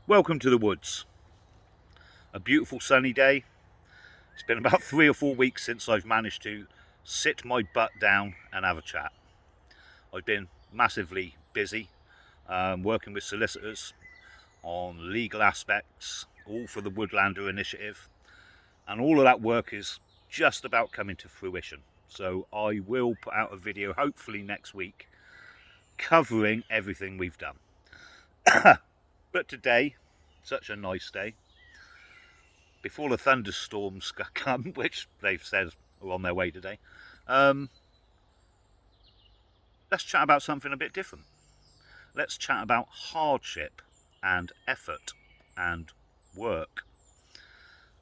Welcome to the woods. A beautiful sunny day. It's been about 3 or 4 weeks since I've managed to sit my butt down and have a chat. I've been massively busy working with solicitors on legal aspects, all for the Woodlander initiative, and all of that work is just about coming to fruition. So I will put out a video hopefully next week covering everything we've done. But today, such a nice day, before the thunderstorms come, which they've said are on their way today, let's chat about something a bit different. Let's chat about hardship and effort and work.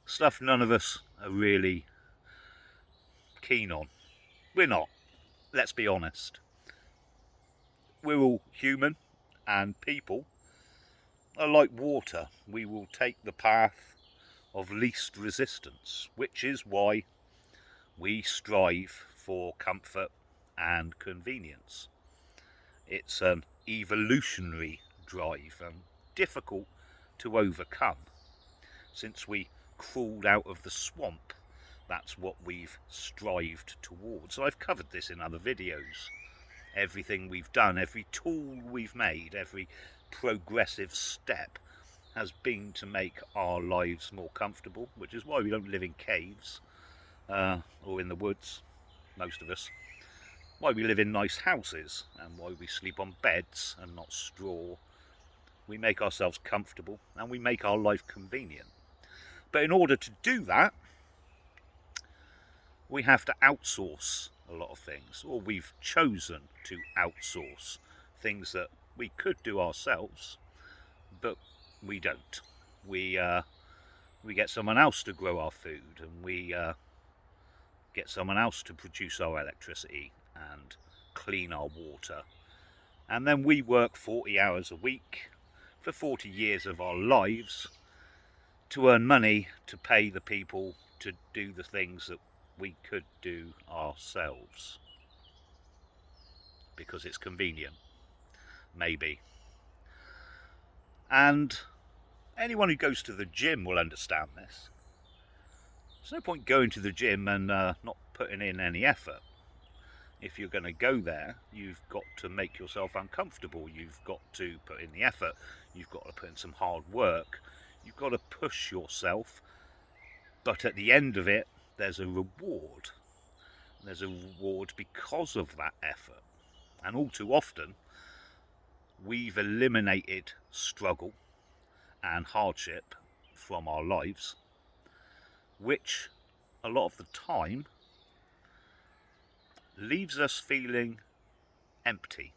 Stuff none of us are really keen on. We're not. Let's be honest. We're all human, and people are like water. We will take the path of least resistance, which is why we strive for comfort and convenience. It's an evolutionary drive and difficult to overcome. Since we crawled out of the swamp, that's what we've strived towards. And I've covered this in other videos. Everything we've done, every tool we've made, every progressive step has been to make our lives more comfortable, which is why we don't live in caves or in the woods, most of us. Why we live in nice houses and why we sleep on beds and not straw. We make ourselves comfortable and we make our life convenient. But in order to do that, we have to outsource a lot of things, or we've chosen to outsource things that we could do ourselves, but we don't. We get someone else to grow our food, and we get someone else to produce our electricity and clean our water. And then we work 40 hours a week for 40 years of our lives to earn money to pay the people to do the things that we could do ourselves. Because it's convenient. Maybe. And anyone who goes to the gym will understand this. There's no point going to the gym and not putting in any effort. If you're going to go there, you've got to make yourself uncomfortable. You've got to put in the effort. You've got to put in some hard work. You've got to push yourself. But at the end of it, there's a reward. There's a reward because of that effort. And all too often, we've eliminated struggle and hardship from our lives, which a lot of the time leaves us feeling empty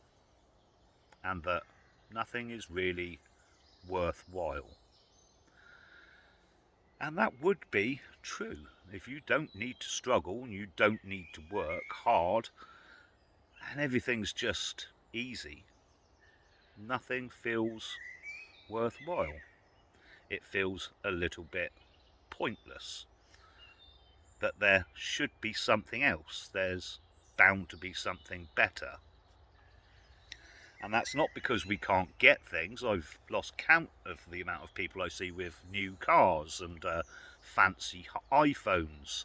and that nothing is really worthwhile. And that would be true. If you don't need to struggle and you don't need to work hard and everything's just easy, nothing feels worthwhile. It feels a little bit pointless. That there should be something else. There's bound to be something better. And that's not because we can't get things. I've lost count of the amount of people I see with new cars and fancy iPhones,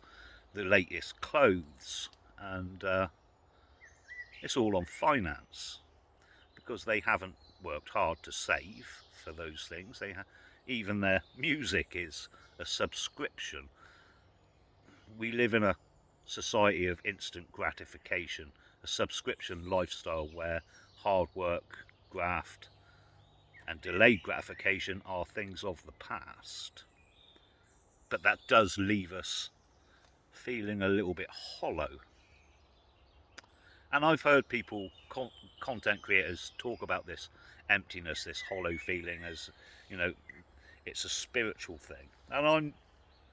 the latest clothes, and it's all on finance because they haven't worked hard to save for those things. Even their music is a subscription. We live in a society of instant gratification, a subscription lifestyle where hard work, graft, and delayed gratification are things of the past. But that does leave us feeling a little bit hollow. And I've heard people, content creators, talk about this emptiness, this hollow feeling as, it's a spiritual thing. And I'm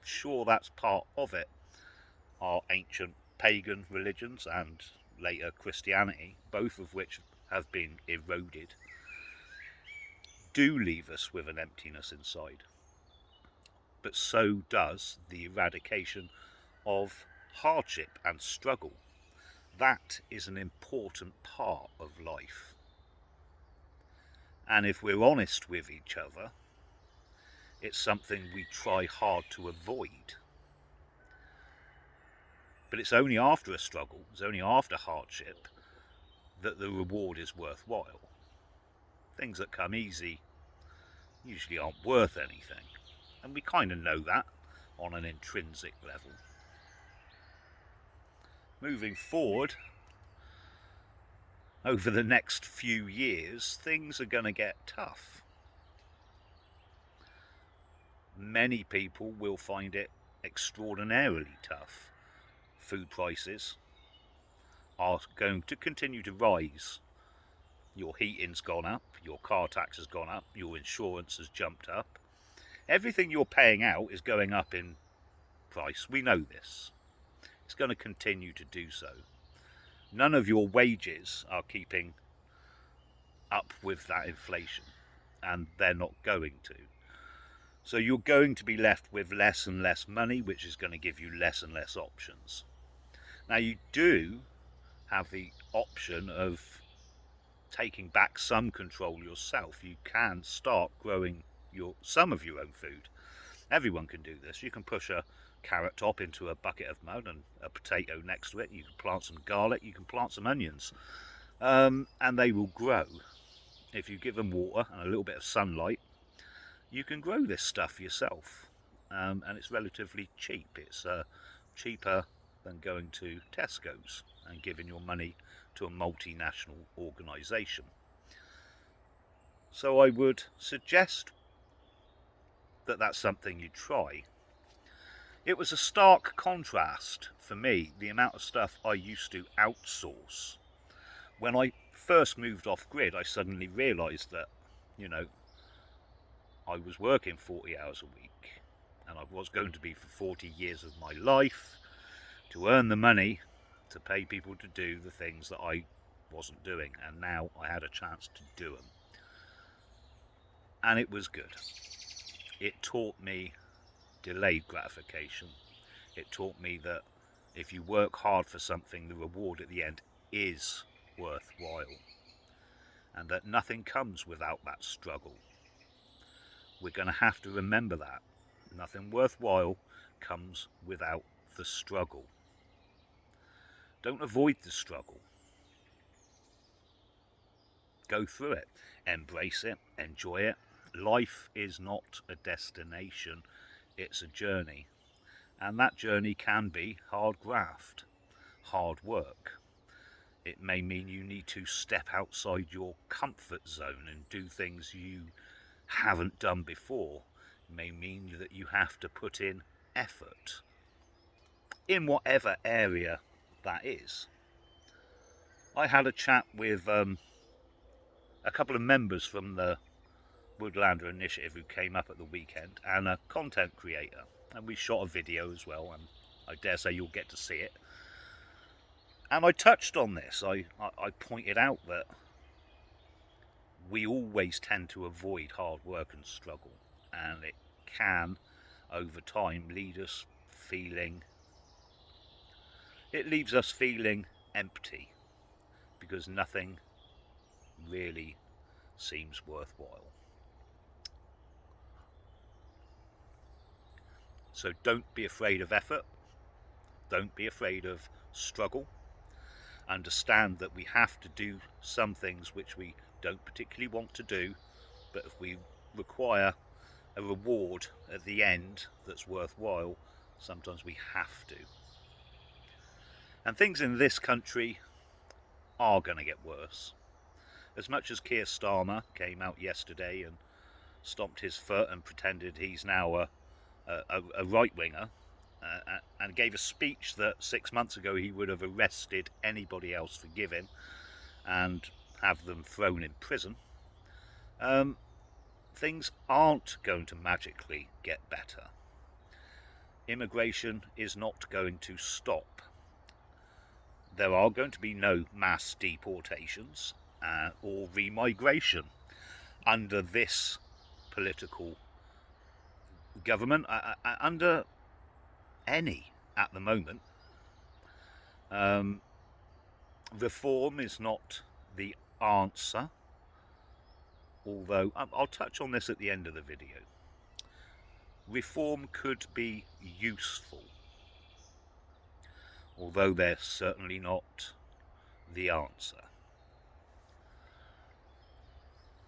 sure that's part of it. Our ancient pagan religions and later Christianity, both of which have been eroded, do leave us with an emptiness inside. But so does the eradication of hardship and struggle. That is an important part of life. And if we're honest with each other, It's something we try hard to avoid. But it's only after a struggle, it's only after hardship, that the reward is worthwhile. Things that come easy usually aren't worth anything, and we kind of know that on an intrinsic level. Moving forward, over the next few years, things are going to get tough. Many people will find it extraordinarily tough. Food prices are going to continue to rise. Your heating's gone up, your car tax has gone up, your insurance has jumped up. Everything you're paying out is going up in price. We know this. It's going to continue to do so. None of your wages are keeping up with that inflation, and they're not going to. So you're going to be left with less and less money, which is going to give you less and less options. Now, you do have the option of taking back some control yourself. You can start growing some of your own food. Everyone can do this. You can push a carrot top into a bucket of mud and a potato next to it. You can plant some garlic, you can plant some onions, and they will grow. If you give them water and a little bit of sunlight, you can grow this stuff yourself, and it's relatively cheap. It's cheaper than going to Tesco's and giving your money to a multinational organisation. So I would suggest that that's something you try. It was a stark contrast for me, the amount of stuff I used to outsource. When I first moved off grid, I suddenly realised that, I was working 40 hours a week, and I was going to be for 40 years of my life to earn the money to pay people to do the things that I wasn't doing, and now I had a chance to do them. And it was good. It taught me delayed gratification. It taught me that if you work hard for something, the reward at the end is worthwhile, and that nothing comes without that struggle. We're going to have to remember that. Nothing worthwhile comes without the struggle. Don't avoid the struggle. Go through it. Embrace it. Enjoy it. Life is not a destination. It's a journey. And that journey can be hard graft, hard work. It may mean you need to step outside your comfort zone and do things you haven't done before. It may mean that you have to put in effort in whatever area that is. I had a chat with a couple of members from the Woodlander Initiative who came up at the weekend, and a content creator, and we shot a video as well, and I dare say you'll get to see it. And I touched on this. I pointed out that we always tend to avoid hard work and struggle, and it can over time leaves us feeling empty, because nothing really seems worthwhile. So don't be afraid of effort. Don't be afraid of struggle. Understand that we have to do some things which we don't particularly want to do, but if we require a reward at the end that's worthwhile, sometimes we have to. And things in this country are going to get worse. As much as Keir Starmer came out yesterday and stomped his foot and pretended he's now a right-winger, and gave a speech that 6 months ago he would have arrested anybody else for giving and have them thrown in prison, things aren't going to magically get better. Immigration is not going to stop. There are going to be no mass deportations or remigration under this political government, under any at the moment. Reform is not the answer, although I'll touch on this at the end of the video. reform could be useful, although they're certainly not the answer.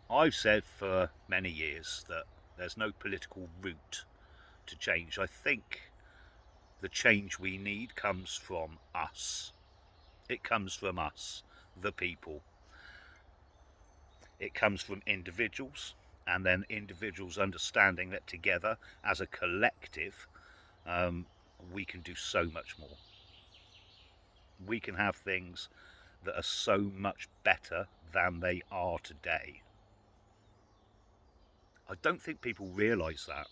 I've said for many years that there's no political route to change. I think the change we need comes from us. It comes from us, the people. It comes from individuals, and then individuals understanding that together, as a collective, we can do so much more. We can have things that are so much better than they are today. I don't think people realise that,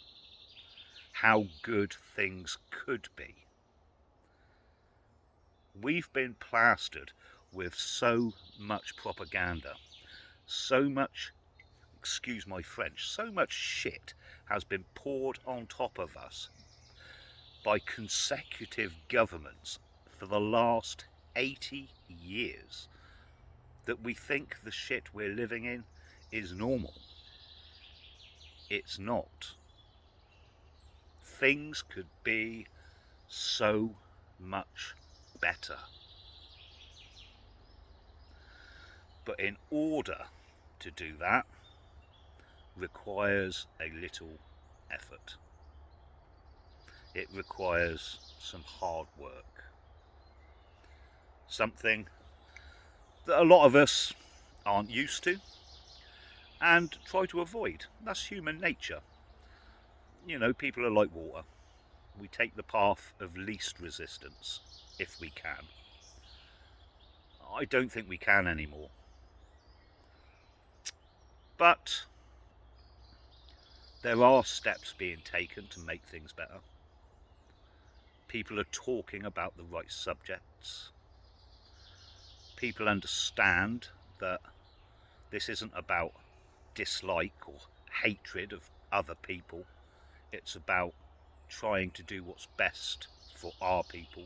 how good things could be. We've been plastered with so much propaganda, so much, excuse my French, so much shit has been poured on top of us by consecutive governments for the last 80 years that we think the shit we're living in is normal. It's not. Things could be so much better. But in order to do that requires a little effort. It requires some hard work. Something that a lot of us aren't used to and try to avoid. That's human nature. You know, people are like water. We take the path of least resistance if we can. I don't think we can anymore. But there are steps being taken to make things better. People are talking about the right subjects. People understand that this isn't about dislike or hatred of other people. It's about trying to do what's best for our people.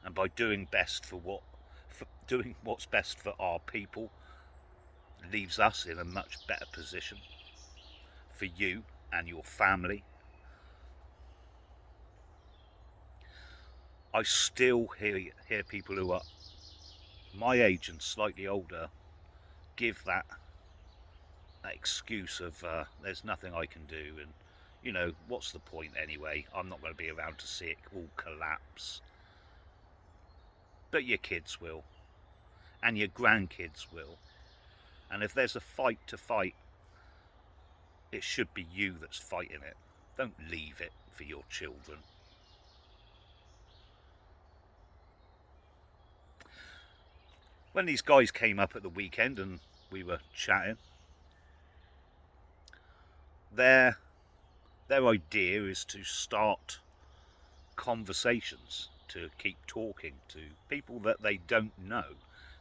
And by doing what's best for our people leaves us in a much better position for you and your family. I still hear people who are my age and slightly older give that excuse of there's nothing I can do, and you know, what's the point anyway? I'm not going to be around to see it all collapse. But your kids will, and your grandkids will, and if there's a fight to fight, it should be you that's fighting it. Don't leave it for your children. When these guys came up at the weekend and we were chatting, their idea is to start conversations, to keep talking to people that they don't know.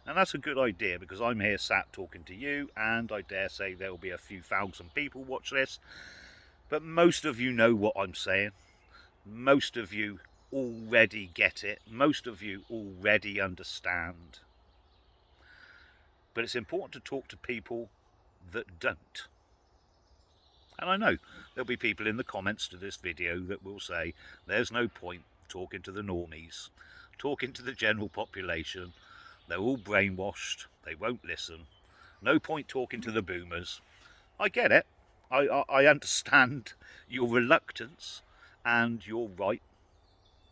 And that's a good idea, because I'm here sat talking to you, and I dare say there will be a few thousand people watch this, but most of you know what I'm saying. Most of you already get it. Most of you already understand. But it's important to talk to people that don't. And I know there'll be people in the comments to this video that will say there's no point talking to the normies, talking to the general population. They're all brainwashed. They won't listen. No point talking to the boomers. I get it. I understand your reluctance, and you're right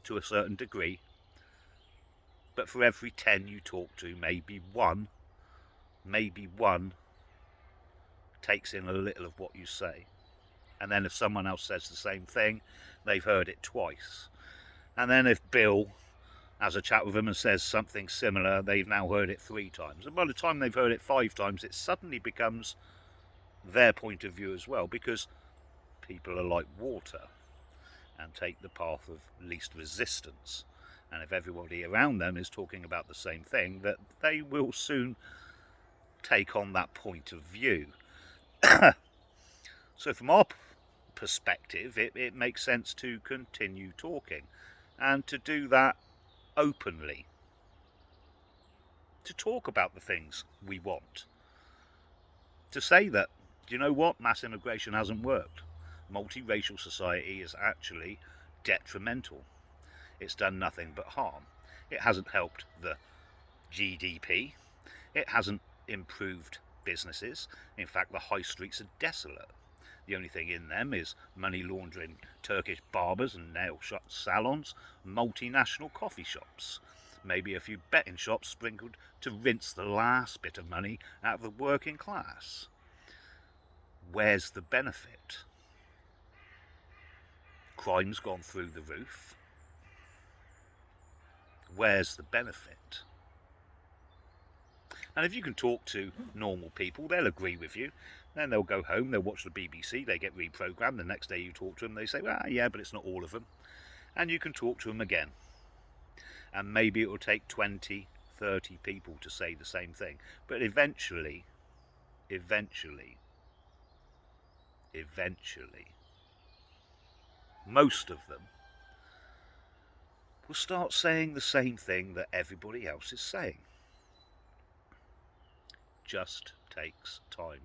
to a certain degree. But for every 10 you talk to, maybe one takes in a little of what you say. And then if someone else says the same thing, they've heard it twice. And then if Bill has a chat with them and says something similar, they've now heard it 3 times. And by the time they've heard it 5 times, it suddenly becomes their point of view as well, because people are like water and take the path of least resistance. And if everybody around them is talking about the same thing, that they will soon take on that point of view. So from our perspective, it makes sense to continue talking, and to do that openly, to talk about the things we want, to say that, do you know what, mass immigration hasn't worked. multiracial society is actually detrimental. It's done nothing but harm. It hasn't helped the GDP. It hasn't improved businesses. In fact, the high streets are desolate. The only thing in them is money laundering Turkish barbers and nail shop salons, multinational coffee shops, maybe a few betting shops sprinkled to rinse the last bit of money out of the working class. Where's the benefit? Crime's gone through the roof. Where's the benefit? And if you can talk to normal people, they'll agree with you. Then they'll go home, they'll watch the BBC, they get reprogrammed. The next day you talk to them, they say, well, yeah, but it's not all of them. And you can talk to them again. And maybe it will take 20, 30 people to say the same thing. But eventually, most of them will start saying the same thing that everybody else is saying. Just takes time.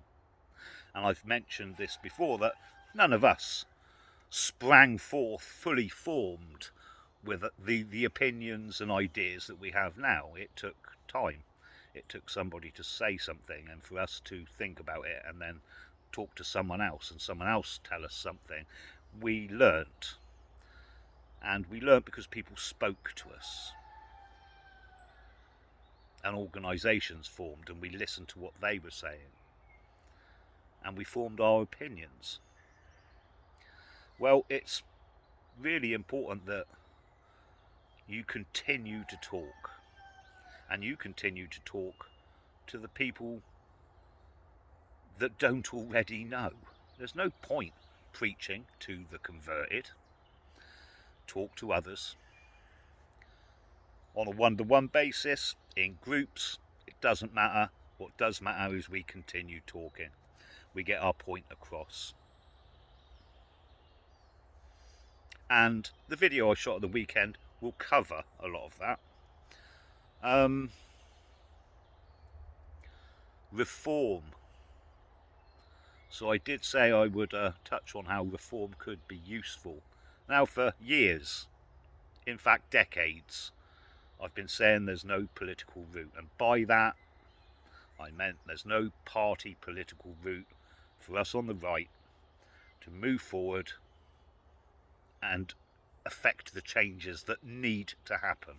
And I've mentioned this before, that none of us sprang forth fully formed with the opinions and ideas that we have now. It took time. It took somebody to say something and for us to think about it and then talk to someone else and someone else tell us something. We learnt. And we learnt because people spoke to us. And organisations formed and we listened to what they were saying. And we formed our opinions. Well, it's really important that you continue to talk. And you continue to talk to the people that don't already know. There's no point preaching to the converted. Talk to others. On a one-to-one basis, in groups, it doesn't matter. What does matter is we continue talking. We get our point across. And the video I shot at the weekend will cover a lot of that. Reform. So I did say I would touch on how reform could be useful. Now, for years, in fact decades, I've been saying there's no political route, and by that I meant there's no party political route for us on the right to move forward and affect the changes that need to happen.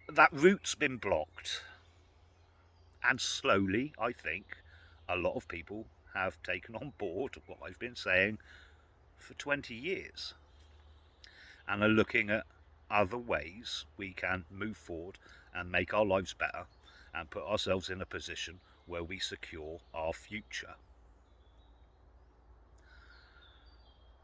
That route's been blocked, and slowly, I think, a lot of people have taken on board what I've been saying for 20 years and are looking at other ways we can move forward and make our lives better and put ourselves in a position where we secure our future.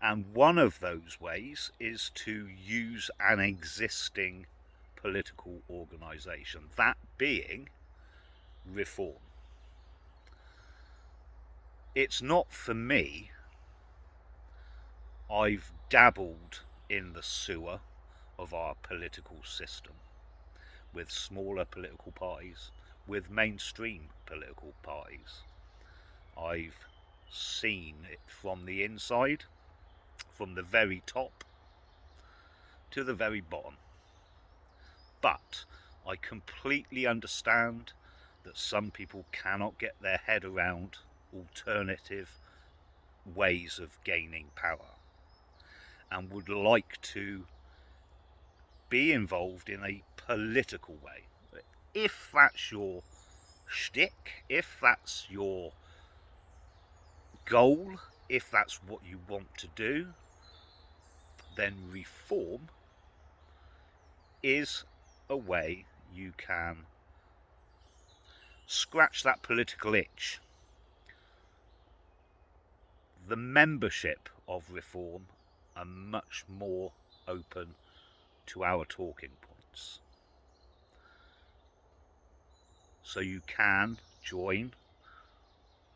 And one of those ways is to use an existing political organisation, that being reform. It's not for me. I've dabbled in the sewer of our political system with smaller political parties, with mainstream political parties. I've seen it from the inside, from the very top to the very bottom. But I completely understand that some people cannot get their head around alternative ways of gaining power and would like to be involved in a political way. If that's your shtick, if that's your goal, if that's what you want to do, then reform is a way you can scratch that political itch. The membership of reform are much more open to our talking points. So you can join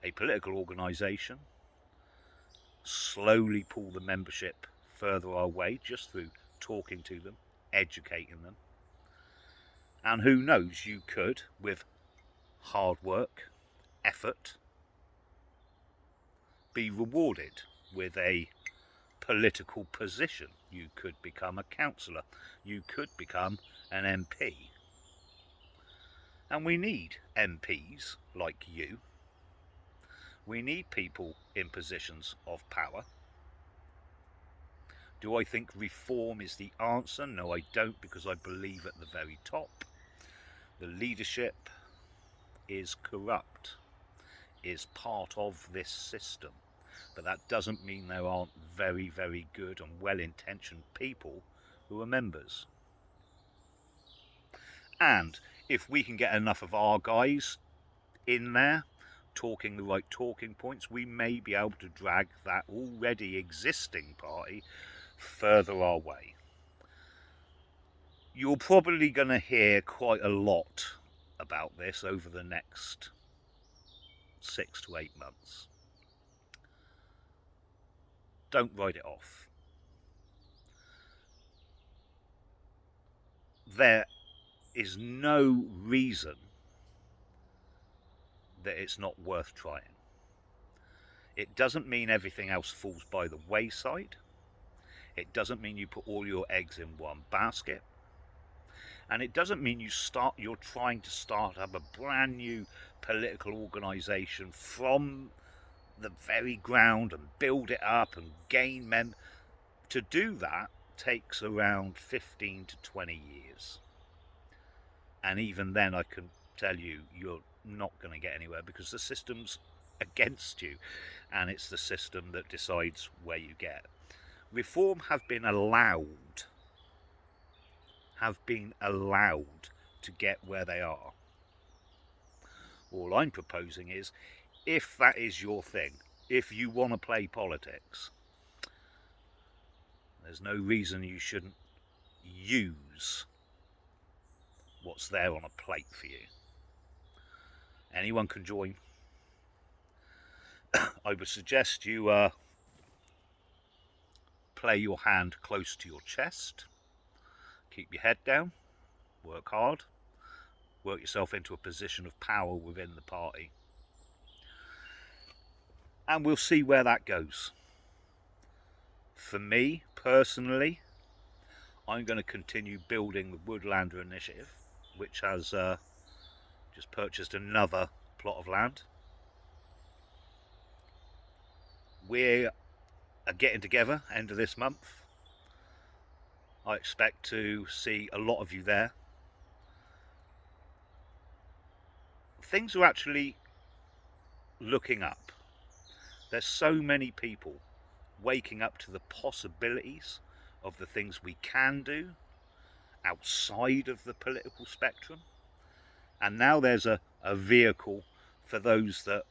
a political organisation, slowly pull the membership further our way just through talking to them, educating them. And who knows, you could, with hard work, effort, be rewarded with a political position. You could become a councillor. You could become an MP. And we need MPs like you. We need people in positions of power. Do I think reform is the answer? No, I don't, because I believe at the very top the leadership is corrupt, is part of this system. But that doesn't mean there aren't very, very good and well-intentioned people who are members. And if we can get enough of our guys in there talking the right talking points, we may be able to drag that already existing party further our way. You're probably going to hear quite a lot about this over the next 6 to 8 months. Don't write it off. There is no reason that it's not worth trying. It doesn't mean everything else falls by the wayside. It doesn't mean you put all your eggs in one basket. And it doesn't mean you're trying to start up a brand new political organisation from the very ground and build it up and gain men. To do that takes around 15 to 20 years. And even then I can tell you, you're not going to get anywhere because the system's against you, and it's the system that decides where you get. Reform have been allowed to get where they are. All I'm proposing is, if that is your thing, if you want to play politics, there's no reason you shouldn't use what's there on a plate for you. Anyone can join. I would suggest you play your hand close to your chest, keep your head down, work hard, work yourself into a position of power within the party, and we'll see where that goes. For me personally, I'm going to continue building the Woodlander Initiative, which has just purchased another plot of land. We are getting together end of this month. I expect to see a lot of you there. Things are actually looking up. There's so many people waking up to the possibilities of the things we can do outside of the political spectrum. And now there's a vehicle for those that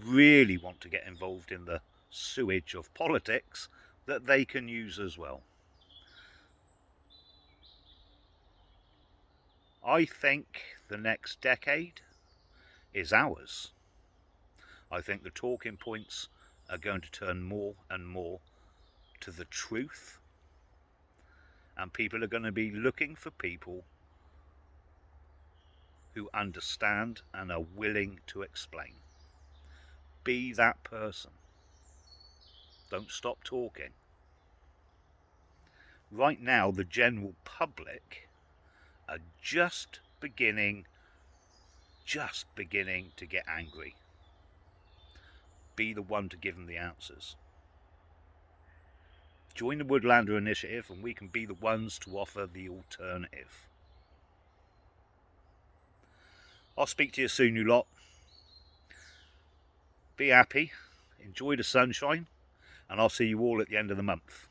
really want to get involved in the sewage of politics that they can use as well. I think the next decade is ours. I think the talking points are going to turn more and more to the truth, and people are going to be looking for people who understand and are willing to explain. Be that person. Don't stop talking. Right now, the general public are just beginning to get angry. Be the one to give them the answers. Join the Woodlander Initiative and we can be the ones to offer the alternative. I'll speak to you soon, you lot. Be happy, enjoy the sunshine, and I'll see you all at the end of the month.